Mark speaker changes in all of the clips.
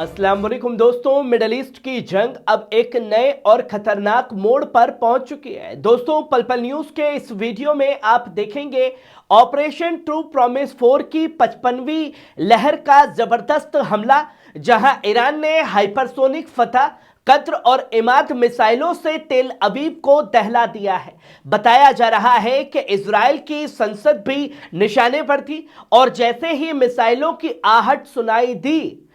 Speaker 1: अस्सलाम वालेकुम दोस्तों, मिडल ईस्ट की जंग अब एक नए और खतरनाक मोड़ पर पहुंच चुकी है। दोस्तों, पल पल न्यूज के इस वीडियो में आप देखेंगे ऑपरेशन ट्रू प्रॉमिस 4 की 55वीं लहर का जबरदस्त हमला, जहां ईरान ने हाइपरसोनिक फतह, कद्र और इमाद मिसाइलों से तेल अवीव को दहला दिया है। बताया जा रहा है कि इजराइल की संसद भी निशाने पर थी और जैसे ही मिसाइलों की आहट सुनाई दी,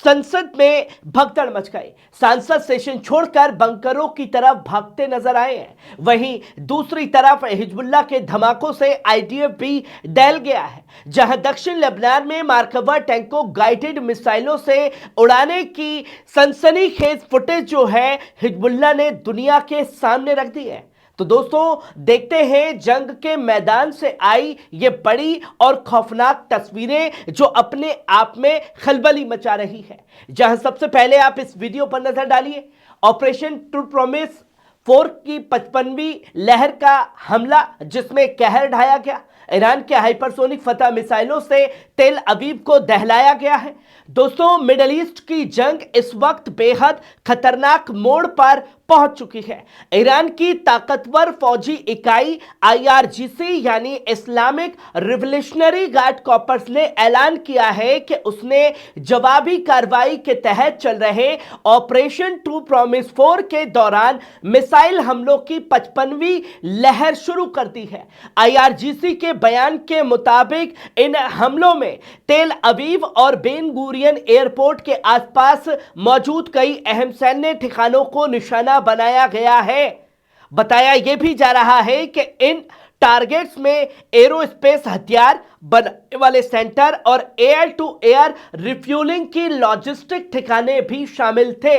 Speaker 1: संसद में भगदड़ मच गई। सांसद सेशन छोड़कर बंकरों की तरफ भागते नजर आए हैं। वहीं दूसरी तरफ हिजबुल्लाह के धमाकों से आईडीएफ भी डैल गया है, जहां दक्षिण लेबनान में मार्कवा टैंक को गाइडेड मिसाइलों से उड़ाने की सनसनीखेज फुटेज जो है हिजबुल्लाह ने दुनिया के सामने रख दी है। तो दोस्तों, देखते हैं जंग के मैदान से आई ये बड़ी और खौफनाक तस्वीरें जो अपने आप में खलबली मचा रही है। जहां सबसे पहले आप इस वीडियो पर नजर डालिए। ऑपरेशन ट्रू प्रॉमिस 4 की 55वीं लहर का हमला, जिसमें कहर ढाया गया। ईरान के हाइपरसोनिक फतह मिसाइलों से तेल अवीव को दहलाया गया है। दोस्तों, मिडल ईस्ट की जंग इस वक्त बेहद खतरनाक मोड़ पर पहुंच चुकी है। ईरान की ताकतवर फौजी इकाई आईआरजीसी यानी इस्लामिक रिवोल्यूशनरी गार्ड कॉर्प्स ने ऐलान किया है कि उसने जवाबी कार्रवाई के तहत चल रहे ऑपरेशन ट्रू प्रॉमिस 4 के दौरान मिसाइल हमलों की 55वीं लहर शुरू कर दी है। आईआरजीसी के बयान के मुताबिक इन हमलों में तेल अवीव और बेन गुरियन एयरपोर्ट के आसपास मौजूद कई अहम सैन्य ठिकानों को निशाना बनाया गया है। बताया यह भी जा रहा है कि इन टारगेट्स में एरोस्पेस हथियार बनाने वाले सेंटर और एयर टू एयर रिफ्यूलिंग की लॉजिस्टिक ठिकाने भी शामिल थे।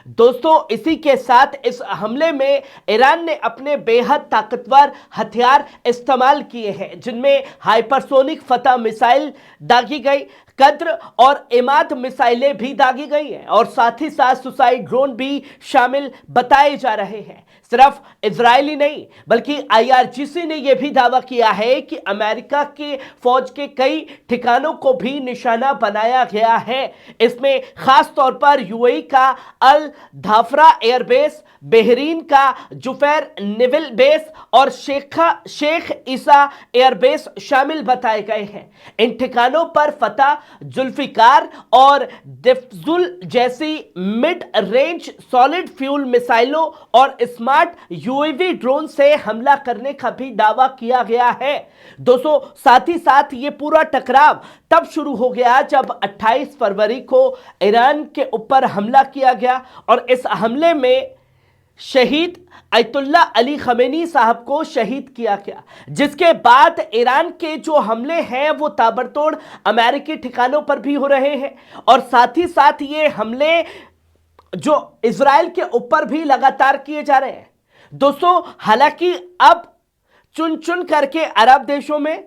Speaker 1: दोस्तों, इसी के साथ इस हमले में ईरान ने अपने बेहद ताकतवर हथियार इस्तेमाल किए हैं, जिनमें हाइपरसोनिक फतह मिसाइल दागी गई, कद्र और इमाद मिसाइलें भी दागी गई हैं और साथ ही साथ सुसाइड ड्रोन भी शामिल बताए जा रहे हैं। सिर्फ इजरायली नहीं बल्कि आईआरजीसी ने यह भी दावा किया है कि अमेरिका के फौज के कई ठिकानों को भी निशाना बनाया गया है। इसमें खास तौर पर यूएई का अल धाफरा एयरबेस, बहरीन का जुफैर नेवल बेस और शेख ईसा एयरबेस शामिल बताए गए हैं। इन ठिकानों पर फतह, जुल्फिकार और दिफ्जुल जैसी मिड रेंज सॉलिड फ्यूल मिसाइलों और स्मार्ट यूएवी ड्रोन से हमला करने का भी दावा किया गया है। दोस्तों, साथ ही साथ ये पूरा टकराव तब शुरू हो गया जब 28 फरवरी को ईरान के ऊपर हमला किया गया और इस हमले में शहीद अयतुल्ला अली खमेनी साहब को शहीद किया गया, जिसके बाद ईरान के जो हमले हैं वो ताबड़तोड़ अमेरिकी ठिकानों पर भी हो रहे हैं और साथ ही साथ ये हमले जो इजराइल के ऊपर भी लगातार किए जा रहे हैं। दोस्तों, हालांकि अब चुन चुन करके अरब देशों में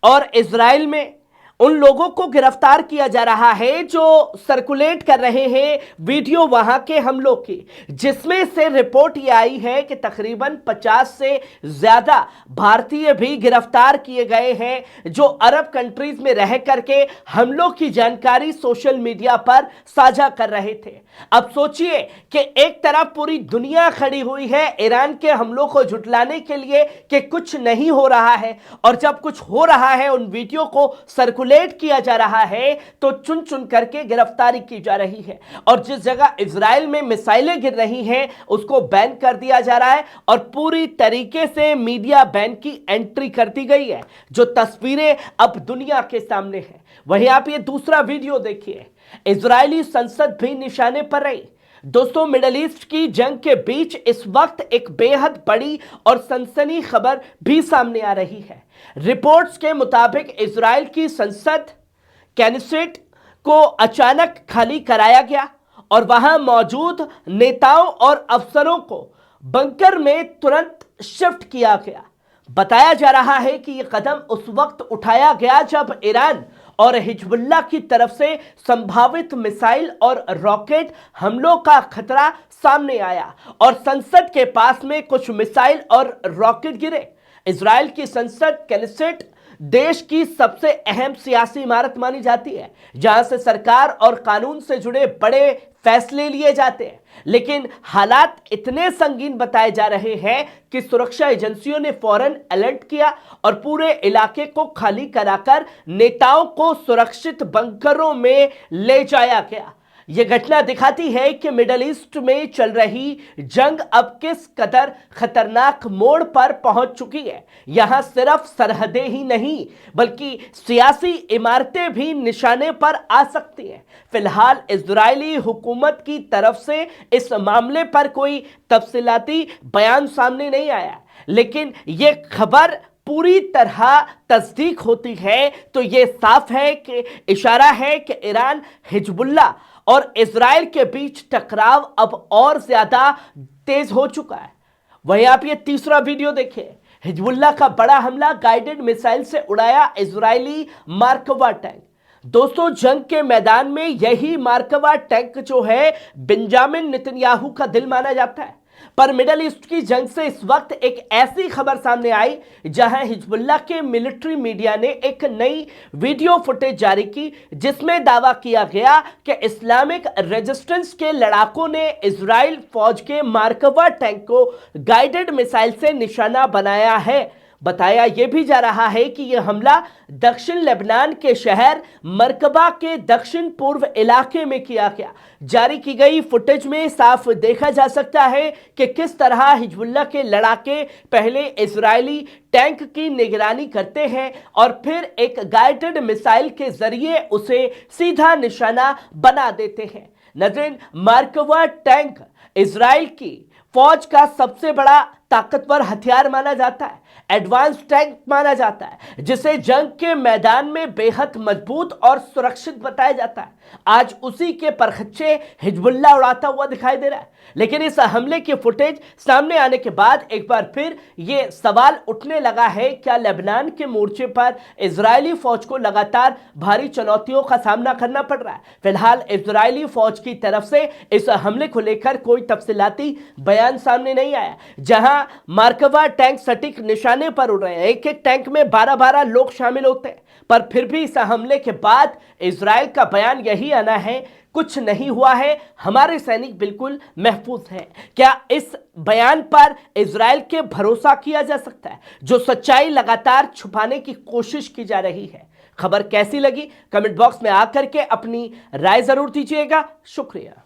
Speaker 1: और इजराइल में उन लोगों को गिरफ्तार किया जा रहा है जो सर्कुलेट कर रहे हैं वीडियो वहां के हमलों की, जिसमें से रिपोर्ट ये आई है कि तकरीबन 50 से ज्यादा भारतीय भी गिरफ्तार किए गए हैं जो अरब कंट्रीज में रह करके हमलों की जानकारी सोशल मीडिया पर साझा कर रहे थे। अब सोचिए कि एक तरफ पूरी दुनिया खड़ी हुई है ईरान के हमलों को झुटलाने के लिए कि कुछ नहीं हो रहा है, और जब कुछ हो रहा है उन वीडियो को सर्कुलेट किया जा रहा है तो चुन चुन करके गिरफ्तारी की जा रही है। और जिस जगह इजराइल में मिसाइलें गिर रही हैं उसको बैन कर दिया जा रहा है और पूरी तरीके से मीडिया बैन की एंट्री कर दी गई है, जो तस्वीरें अब दुनिया के सामने हैं। वहीं आप ये दूसरा वीडियो देखिए, इजरायली संसद भी निशाने पर रही। दोस्तों, मिडल ईस्ट की जंग के बीच इस वक्त एक बेहद बड़ी और सनसनी खबर भी सामने आ रही है। रिपोर्ट्स के मुताबिक इजराइल की संसद कैनेसेट को अचानक खाली कराया गया और वहां मौजूद नेताओं और अफसरों को बंकर में तुरंत शिफ्ट किया गया। बताया जा रहा है कि यह कदम उस वक्त उठाया गया जब ईरान और हिजबुल्लाह की तरफ से संभावित मिसाइल और रॉकेट हमलों का खतरा सामने आया और संसद के पास में कुछ मिसाइल और रॉकेट गिरे। इजराइल की संसद कैनेसेट देश की सबसे अहम सियासी इमारत मानी जाती है, जहां से सरकार और कानून से जुड़े बड़े फैसले लिए जाते हैं। लेकिन हालात इतने संगीन बताए जा रहे हैं कि सुरक्षा एजेंसियों ने फौरन अलर्ट किया और पूरे इलाके को खाली कराकर नेताओं को सुरक्षित बंकरों में ले जाया गया। यह घटना दिखाती है कि मिडिल ईस्ट में चल रही जंग अब किस कदर खतरनाक मोड़ पर पहुंच चुकी है। यहां सिर्फ सरहदें ही नहीं बल्कि सियासी इमारतें भी निशाने पर आ सकती हैं। फिलहाल इजरायली हुकूमत की तरफ से इस मामले पर कोई तफसीलाती बयान सामने नहीं आया, लेकिन यह खबर पूरी तरह तस्दीक होती है तो यह साफ है कि इशारा है कि ईरान, हिजबुल्लाह और इजराइल के बीच टकराव अब और ज्यादा तेज हो चुका है। वहीं आप ये तीसरा वीडियो देखिए। हिजबुल्लाह का बड़ा हमला, गाइडेड मिसाइल से उड़ाया इजरायली मार्कवा टैंक। दोस्तों, जंग के मैदान में यही मार्कवा टैंक जो है बेंजामिन नेतन्याहू का दिल माना जाता है। पर मिडिल ईस्ट की जंग से इस वक्त एक ऐसी खबर सामने आई जहां हिजबुल्लाह के मिलिट्री मीडिया ने एक नई वीडियो फुटेज जारी की, जिसमें दावा किया गया कि इस्लामिक रेजिस्टेंस के लड़ाकों ने इजराइल फौज के मार्कवा टैंक को गाइडेड मिसाइल से निशाना बनाया है। बताया यह भी जा रहा है कि यह हमला दक्षिण लेबनान के शहर मरकबा के दक्षिण पूर्व इलाके में किया गया। जारी की गई फुटेज में साफ देखा जा सकता है कि किस तरह हिजबुल्लाह के लड़ाके पहले इजरायली टैंक की निगरानी करते हैं और फिर एक गाइडेड मिसाइल के जरिए उसे सीधा निशाना बना देते हैं। नाज़रीन, मार्कवा टैंक इजराइल की फौज का सबसे बड़ा ताकतवर हथियार माना जाता है, एडवांस टैंक माना जाता है, जिसे जंग के मैदान में बेहद मजबूत और सुरक्षित बताया जाता है। आज उसी के परखच्चे हिजबुल्लाह उड़ाता हुआ दिखाई दे रहा है। लेकिन इस हमले की फुटेज सामने आने के बाद एक बार फिर यह सवाल उठने लगा है, क्या लेबनान के मोर्चे पर इजरायली फौज को लगातार भारी चुनौतियों का सामना करना पड़ रहा है। फिलहाल इजरायली फौज की तरफ से इस हमले को लेकर कोई तफसीलाती बयान सामने नहीं आया। जहां मार्कवा टैंक सटीक निशाने पर उड़ रहे हैं, एक एक टैंक में 12-12 लोग शामिल होते हैं, पर फिर भी इस हमले के बाद इजराइल का बयान यही आना है, कुछ नहीं हुआ है, हमारे सैनिक बिल्कुल महफूज हैं। क्या इस बयान पर इजराइल के भरोसा किया जा सकता है, जो सच्चाई लगातार छुपाने की कोशिश की जा रही है? खबर कैसी लगी कमेंट बॉक्स में आकर के अपनी राय जरूर दीजिएगा। शुक्रिया।